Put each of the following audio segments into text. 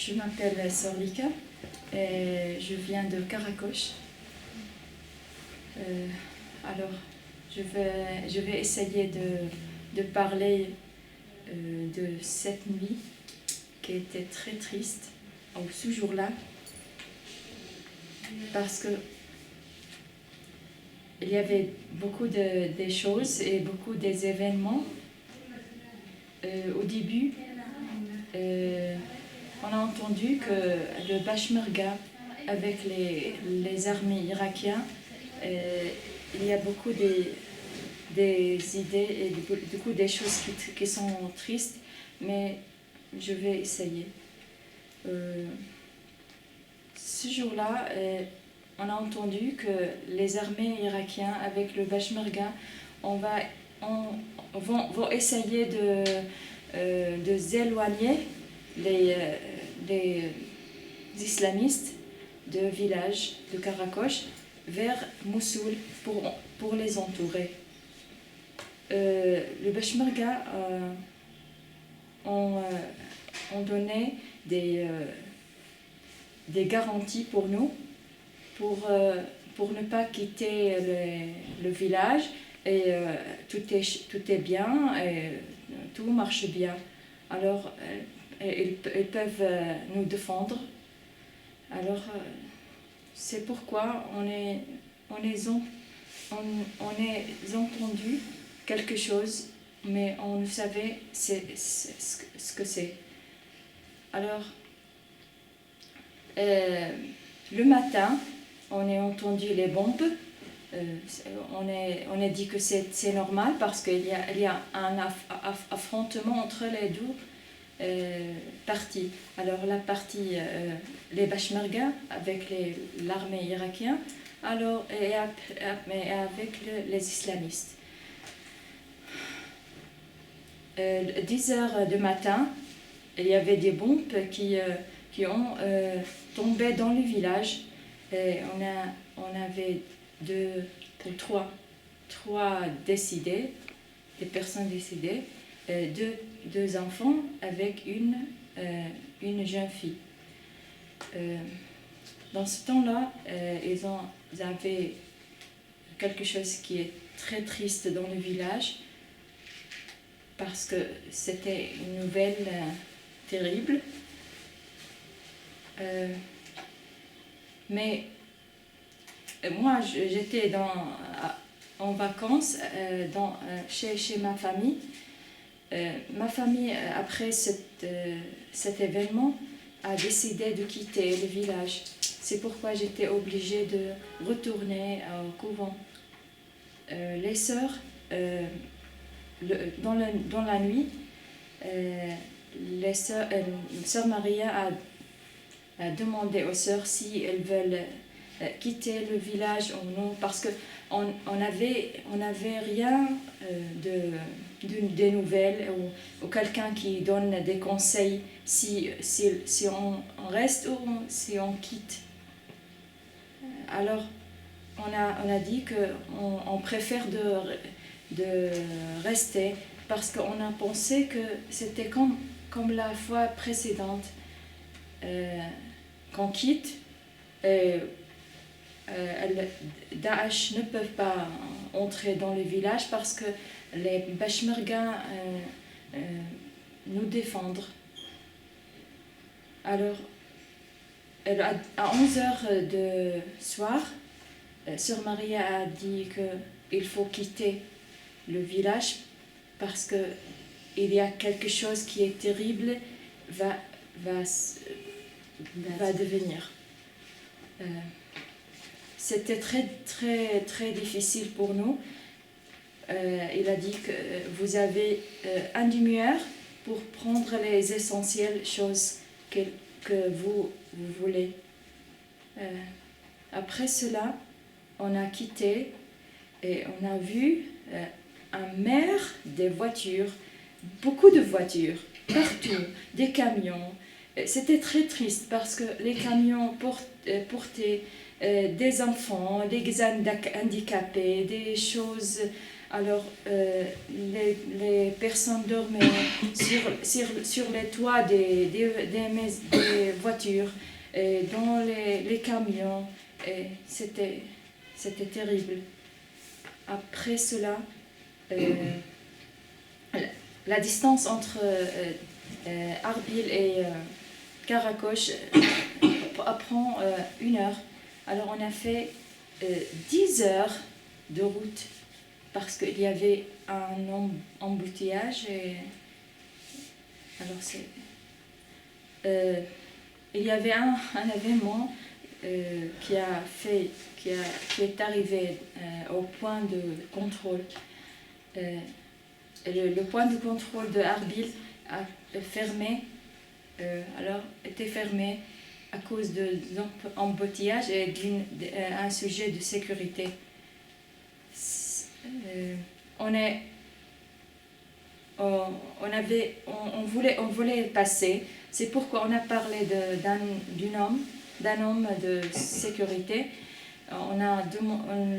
Je m'appelle Sorlika et je viens de Karakosh. Alors, je vais essayer de parler de cette nuit qui était très triste, ou ce jour-là, parce que il y avait beaucoup des choses et beaucoup des événements. Au début, on a entendu que le Peshmerga, avec les armées irakiennes, il y a beaucoup des idées et du coup des choses qui sont tristes, mais je vais essayer. Ce jour-là, on a entendu que les armées irakiennes, avec le Peshmerga, vont essayer de s'éloigner les islamistes de village de Karakosh vers Mossoul pour les entourer. Le Peshmerga ont donné des garanties pour nous, pour ne pas quitter le village, et tout est bien et tout marche bien. Alors ils peuvent nous défendre. Alors c'est pourquoi on est entendu quelque chose, mais on ne savait ce que c'est. Alors le matin, on a entendu les bombes. On a dit que c'est normal parce qu'il y a un affrontement entre les deux parties. Alors la partie les Peshmerga avec l'armée irakienne, alors et avec les islamistes. 10 heures du matin, il y avait des bombes qui ont tombé dans le village. Et on avait trois décédés, des personnes décédées, deux enfants avec une jeune fille. Dans ce temps-là, ils avaient quelque chose qui est très triste dans le village, parce que c'était une nouvelle terrible. Mais moi, j'étais en vacances chez ma famille. Ma famille, après cet événement, a décidé de quitter le village. C'est pourquoi j'étais obligée de retourner au couvent. Les sœurs, dans la nuit, Sœur Maria a demandé aux sœurs si elles veulent quitter le village ou non, parce qu'on n'avait rien des nouvelles ou quelqu'un qui donne des conseils si on reste ou si on quitte. Alors on a dit qu'on préfère de rester, parce qu'on a pensé que c'était comme la fois précédente, qu'on quitte. Daesh ne peuvent pas entrer dans le village parce que les Peshmerga nous défendent. Alors, à 11h du soir, Sœur Maria a dit qu'il faut quitter le village parce qu'il y a quelque chose qui est terrible va devenir. C'était très, très, très difficile pour nous. Il a dit que vous avez une demi-heure pour prendre les essentielles choses que vous voulez. Après cela, on a quitté et on a vu un mer de voitures, beaucoup de voitures, partout, des camions. C'était très triste parce que les camions portaient des enfants, des handicapés, des choses. Alors, les personnes dormaient sur les toits des voitures, et dans les camions. Et c'était terrible. Après cela, la distance entre Arbil et Karakosh prend 1 heure. Alors on a fait 10 heures de route parce qu'il y avait un embouteillage. Et alors il y avait un événement qui est arrivé au point de contrôle. Le point de contrôle de Arbil a fermé, était fermé à cause de l'embouteillage et d'un sujet de sécurité. On voulait passer. C'est pourquoi on a parlé d'un homme de sécurité. On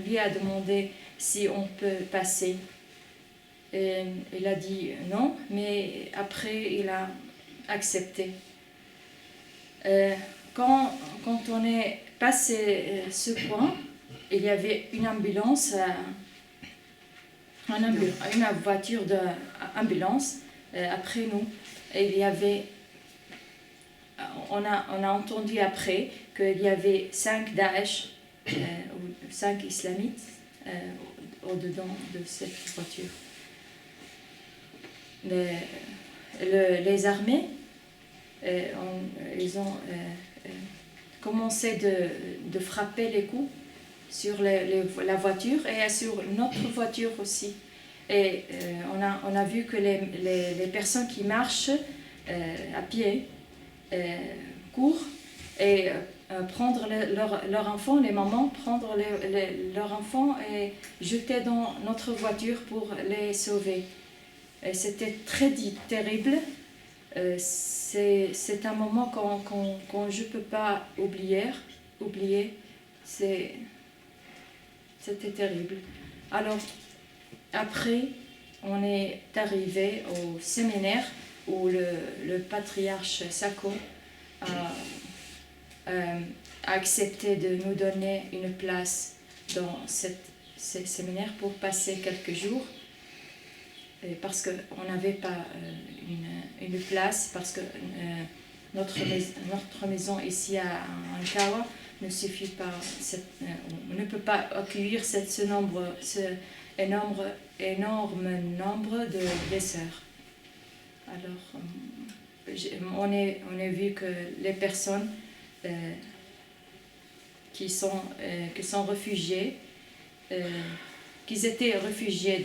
lui a demandé si on peut passer. Et il a dit non, mais après il a accepté. Quand on est passé ce point, il y avait une ambulance, une voiture d'ambulance après nous. Et il y avait, on a entendu après qu'il y avait 5 Daesh, ou 5 islamites au-dedans de cette voiture. Les armées, ils ont commencé de frapper les coups sur la voiture et sur notre voiture aussi. Et on a vu que les personnes qui marchent à pied courent et prendre leur enfant, les mamans prendre leur enfant et jeter dans notre voiture pour les sauver. Et c'était très terrible. C'est un moment qu'on je ne peux pas oublier. C'était terrible. Alors, après, on est arrivé au séminaire où le patriarche Sako a accepté de nous donner une place dans ce séminaire pour passer quelques jours. Parce qu'on n'avait pas une place, parce que notre maison ici à Ankawa ne suffit pas, on ne peut pas accueillir ce énorme nombre de sœurs. Alors, on a vu que les personnes qui sont réfugiées, qu'ils étaient réfugiés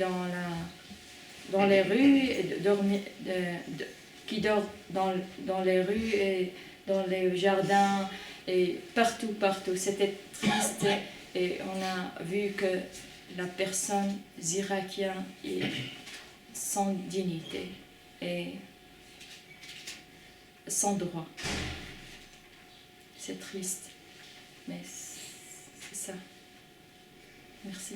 dans les rues, qui dorment dans les rues et dans les jardins et partout. C'était triste et on a vu que la personne irakienne est sans dignité et sans droit. C'est triste, mais c'est ça. Merci.